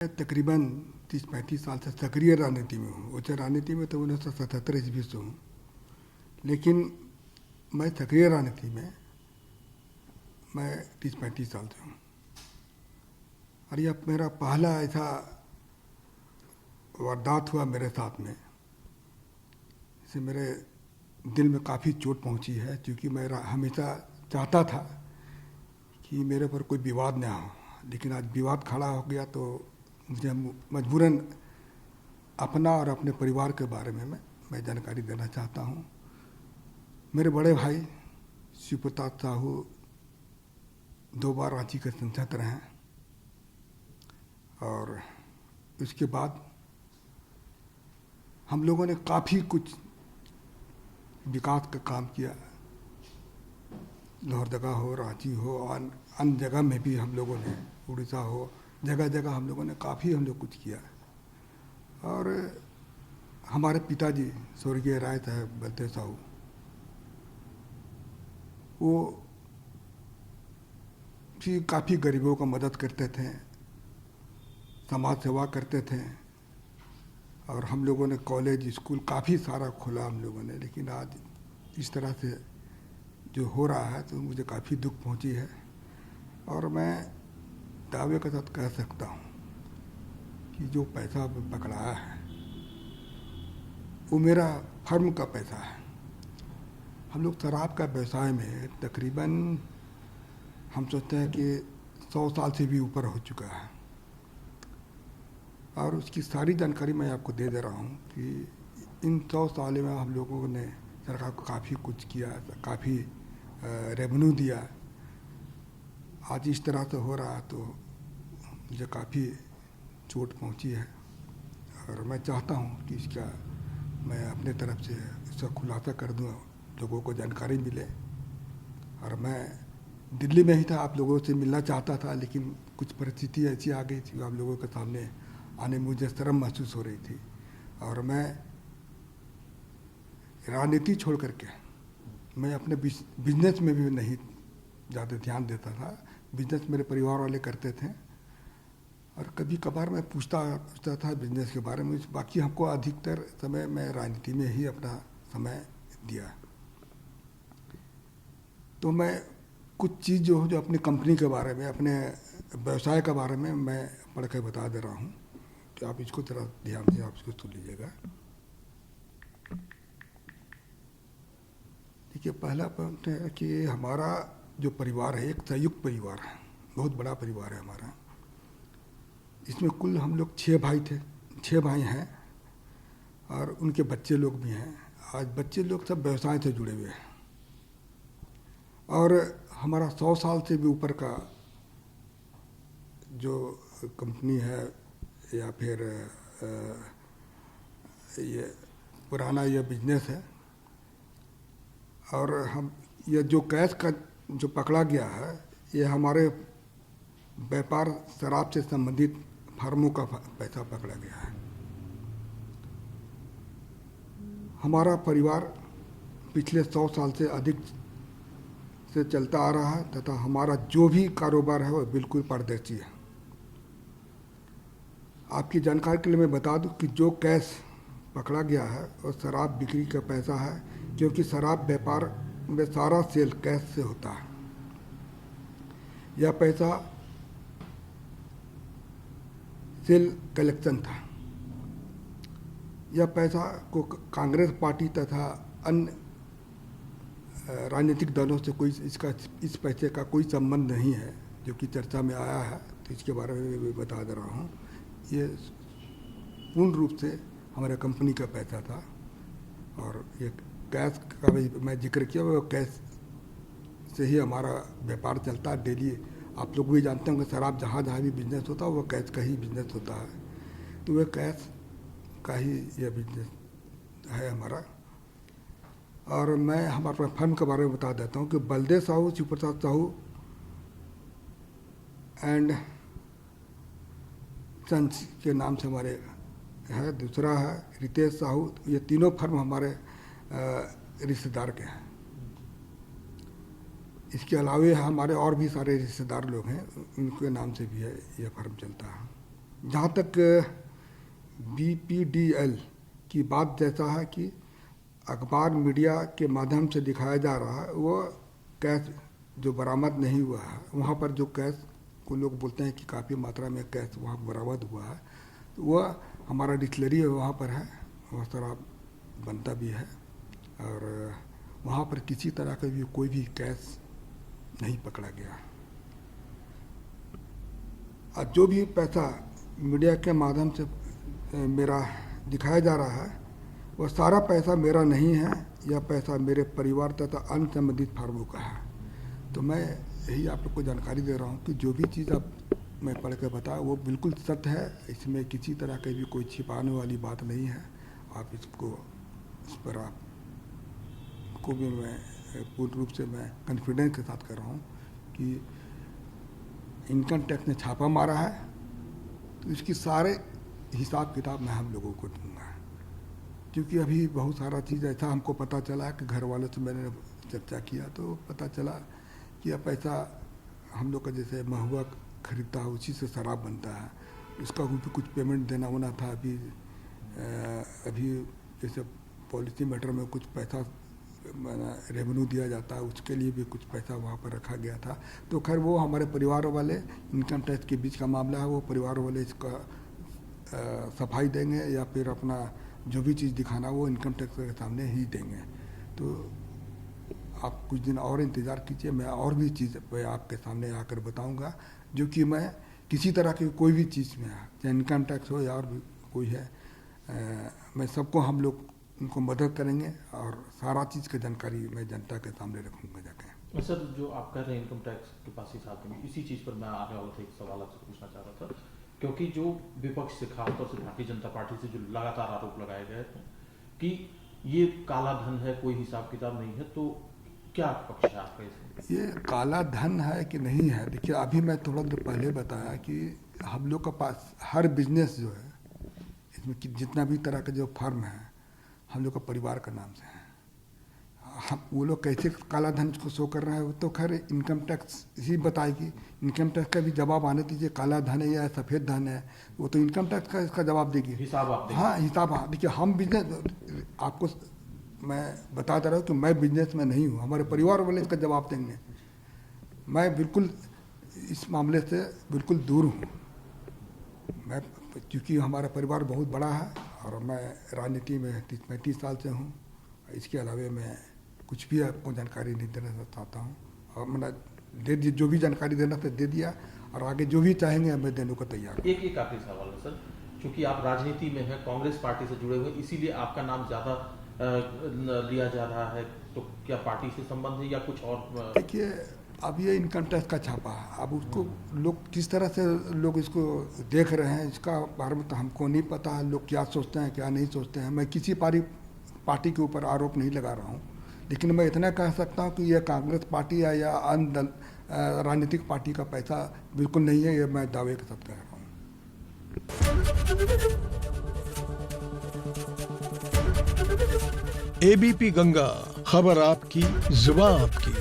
तकरीबन 30-35 साल से सक्रिय राजनीति में हूँ। उच्च राजनीति में तो 1977 ईस्वी से हूँ, लेकिन मैं सक्रिय राजनीति में मैं 30-35 साल से हूँ। और यह मेरा पहला ऐसा वारदात हुआ मेरे साथ में, इससे मेरे दिल में काफ़ी चोट पहुँची है, क्योंकि मैं हमेशा चाहता था कि मेरे पर कोई विवाद ना हो, लेकिन आज विवाद खड़ा हो गया तो मुझे मजबूरन अपना और अपने परिवार के बारे में मैं जानकारी देना चाहता हूँ। मेरे बड़े भाई शिव प्रताप साहू 2 बार रांची के सांसद रहे हैं, और उसके बाद हम लोगों ने काफ़ी कुछ विकास का काम किया। लोहरदगा हो, रांची हो, और अन्य जगह में भी हम लोगों ने, उड़ीसा हो, जगह जगह हम लोगों ने काफ़ी कुछ किया। और हमारे पिताजी स्वर्गीय राय साहब बलदेव साहू, वो भी काफ़ी गरीबों का मदद करते थे, समाज सेवा करते थे, और हम लोगों ने कॉलेज स्कूल काफ़ी सारा खोला हम लोगों ने। लेकिन आज इस तरह से जो हो रहा है तो मुझे काफ़ी दुख पहुंची है, और मैं दावे के साथ कह सकता हूं कि जो पैसा पकड़ाया है वो मेरा फर्म का पैसा है। हम लोग शराब का व्यवसाय में तकरीबन हम सोचते हैं कि 100 साल से भी ऊपर हो चुका है, और उसकी सारी जानकारी मैं आपको दे दे रहा हूँ कि इन 100 साल में हम लोगों ने सरकार को काफ़ी कुछ किया, काफ़ी रेवेन्यू दिया। आज इस तरह से हो रहा है तो मुझे काफ़ी चोट पहुंची है, और मैं चाहता हूं कि इसका मैं अपने तरफ से इसका खुलासा कर दूं, लोगों को जानकारी मिले। और मैं दिल्ली में ही था, आप लोगों से मिलना चाहता था, लेकिन कुछ परिस्थिति ऐसी आ गई थी, आप लोगों के सामने आने में मुझे शर्म महसूस हो रही थी। और मैं राजनीति छोड़ करके मैं अपने बिजनेस में भी नहीं ज़्यादा ध्यान देता था। बिजनेस मेरे परिवार वाले करते थे, और कभी कभार मैं पूछता था बिजनेस के बारे में। बाकी हमको अधिकतर समय मैं राजनीति में ही अपना समय दिया। तो मैं कुछ चीज़ जो अपनी कंपनी के बारे में, अपने व्यवसाय के बारे में मैं पढ़ के बता दे रहा हूँ, कि आप इसको थोड़ा ध्यान से आप इसको सुन लीजिएगा। देखिए, पहला पॉइंट है कि हमारा जो परिवार है एक संयुक्त परिवार है, बहुत बड़ा परिवार है हमारा। इसमें कुल हम लोग 6 भाई थे, 6 भाई हैं, और उनके बच्चे लोग भी हैं। आज बच्चे लोग सब व्यवसाय से जुड़े हुए हैं, और हमारा 100 साल से भी ऊपर का जो कंपनी है, या फिर ये पुराना ये बिजनेस है। और हम ये जो कैश का जो पकड़ा गया है, ये हमारे व्यापार शराब से संबंधित फर्मों का पैसा पकड़ा गया है। हमारा परिवार पिछले 100 साल से अधिक से चलता आ रहा है, तथा हमारा जो भी कारोबार है वो बिल्कुल पारदर्शी है। आपकी जानकारी के लिए मैं बता दूं कि जो कैश पकड़ा गया है वो शराब बिक्री का पैसा है, क्योंकि शराब व्यापार में सारा सेल कैश से होता है। यह पैसा सेल कलेक्शन था। यह पैसा को कांग्रेस पार्टी तथा अन्य राजनीतिक दलों से इस पैसे का कोई संबंध नहीं है, जो कि चर्चा में आया है। तो इसके बारे में मैं बता दे रहा हूँ, ये पूर्ण रूप से हमारे कंपनी का पैसा था। और ये कैश का भी मैं जिक्र किया, वो कैश से ही हमारा व्यापार चलता है डेली। आप लोग भी जानते होंगे, शराब जहाँ जहाँ भी बिजनेस होता है वो कैश का ही बिजनेस होता है। तो वह कैश का ही यह बिजनेस है हमारा। और मैं हमारे फर्म के बारे में बता देता हूँ कि बलदेव साहू, शिव प्रताप साहू एंड सन्स के नाम से हमारे है। दूसरा है रितेश साहू। ये तीनों फर्म हमारे रिश्तेदार के हैं। इसके अलावे हमारे और भी सारे रिश्तेदार लोग हैं, उनके नाम से भी है यह फर्म चलता है। जहाँ तक BPDL की बात जैसा है कि अखबार मीडिया के माध्यम से दिखाया जा रहा है, वो कैश जो बरामद नहीं हुआ है, वहाँ पर जो कैश को लोग बोलते हैं कि काफ़ी मात्रा में कैश वहाँ बरामद हुआ है, तो वह हमारा डिस्टिलरी वहाँ पर है, वह शराब बनता भी है और वहाँ पर किसी तरह का भी कोई भी कैश नहीं पकड़ा गया। और जो भी पैसा मीडिया के माध्यम से मेरा दिखाया जा रहा है, वह सारा पैसा मेरा नहीं है, यह पैसा मेरे परिवार तथा अन्य संबंधित फार्मों का है। तो मैं यही आप लोग को जानकारी दे रहा हूँ कि जो भी चीज़ अब मैं पढ़ के बताया वो बिल्कुल सत्य है, इसमें किसी तरह की भी कोई छिपाने वाली बात नहीं है। आप इसको इस पर आपको भी मैं पूर्ण रूप से मैं कॉन्फिडेंस के साथ कर रहा हूँ कि इनकम टैक्स ने छापा मारा है, तो इसकी सारे हिसाब किताब मैं हम लोगों को दूंगा। क्योंकि अभी बहुत सारा चीज़ ऐसा हमको पता चला कि घर वालों से मैंने चर्चा किया तो पता चला कि यह पैसा हम लोग का जैसे महुआ खरीदता है उसी से शराब बनता है, इसका भी कुछ पेमेंट देना होना था। अभी जैसे पॉलिसी मैटर में कुछ पैसा रेवेन्यू दिया जाता है, उसके लिए भी कुछ पैसा वहाँ पर रखा गया था। तो खैर वो हमारे परिवार वाले, इनकम टैक्स के बीच का मामला है, वो परिवार वाले इसका सफाई देंगे या फिर अपना जो भी चीज़ दिखाना वो इनकम टैक्स के सामने ही देंगे। तो आप कुछ दिन और इंतज़ार कीजिए, मैं और भी चीज़ मैं आपके सामने आकर बताऊंगा, जो कि मैं किसी तरह की कोई भी चीज़ में, चाहे इनकम टैक्स हो या और भी कोई है, मैं सबको हम लोग उनको मदद करेंगे और सारा चीज़ की जानकारी मैं जनता के सामने रखूँगा जाके। सर, जो आप कह रहे हैं इनकम टैक्स के पास हिसाब देंगे, इसी चीज़ पर मैं आने वाला था, एक सवाल आपसे पूछना चाह रहा था। क्योंकि जो विपक्ष से, खासतौर से भारतीय जनता पार्टी से जो लगातार आरोप लगाए गए थे कि ये काला धन है, कोई हिसाब किताब नहीं है, तो क्या पक्ष है आपका इसमें? ये काला धन है कि नहीं है, देखिए अभी मैं थोड़ा देर पहले बताया कि हम लोग के पास हर बिजनेस जो है, इसमें जितना भी तरह का जो फर्म है हम लोग का परिवार का नाम से है। हम वो लोग कैसे काला धन को शो कर रहा है वो तो खैर इनकम टैक्स ही बताएगी। इनकम टैक्स का भी जवाब आने दीजिए, काला धन है या सफ़ेद धन है, वो तो इनकम टैक्स का इसका जवाब देगी, हिसाब आप देंगे। हाँ हिसाब। हाँ देखिए, हम बिजनेस, आपको मैं बता दे रहा हूँ कि मैं बिजनेस में नहीं हूँ, हमारे परिवार वाले इसका जवाब देंगे। मैं बिल्कुल इस मामले से बिल्कुल दूर हूँ, मैं क्योंकि हमारा परिवार बहुत बड़ा है और मैं राजनीति में 35 साल से हूँ। इसके अलावा मैं कुछ भी आपको जानकारी नहीं देना चाहता हूँ, और मैंने दे दी, जो भी जानकारी देना था दे दिया, और आगे जो भी चाहेंगे मैं देने को तैयार हूँ। एक आखिरी सवाल है सर, क्योंकि आप राजनीति में हैं, कांग्रेस पार्टी से जुड़े हुए, इसीलिए आपका नाम ज़्यादा लिया जा रहा है, तो क्या पार्टी से संबंध है या कुछ और? देखिए, अब ये इनकम टैक्स का छापा है, अब उसको लोग किस तरह से लोग इसको देख रहे हैं, इसका बारे में तो हमको नहीं पता है, लोग क्या सोचते हैं क्या नहीं सोचते हैं। मैं किसी पार्टी के ऊपर आरोप नहीं लगा रहा हूँ, लेकिन मैं इतना कह सकता हूँ कि यह कांग्रेस पार्टी है या अन्य राजनीतिक पार्टी का पैसा बिल्कुल नहीं है, ये मैं दावे के साथ कह रहा हूँ। ABP गंगा, खबर आपकी, जुबान आपकी।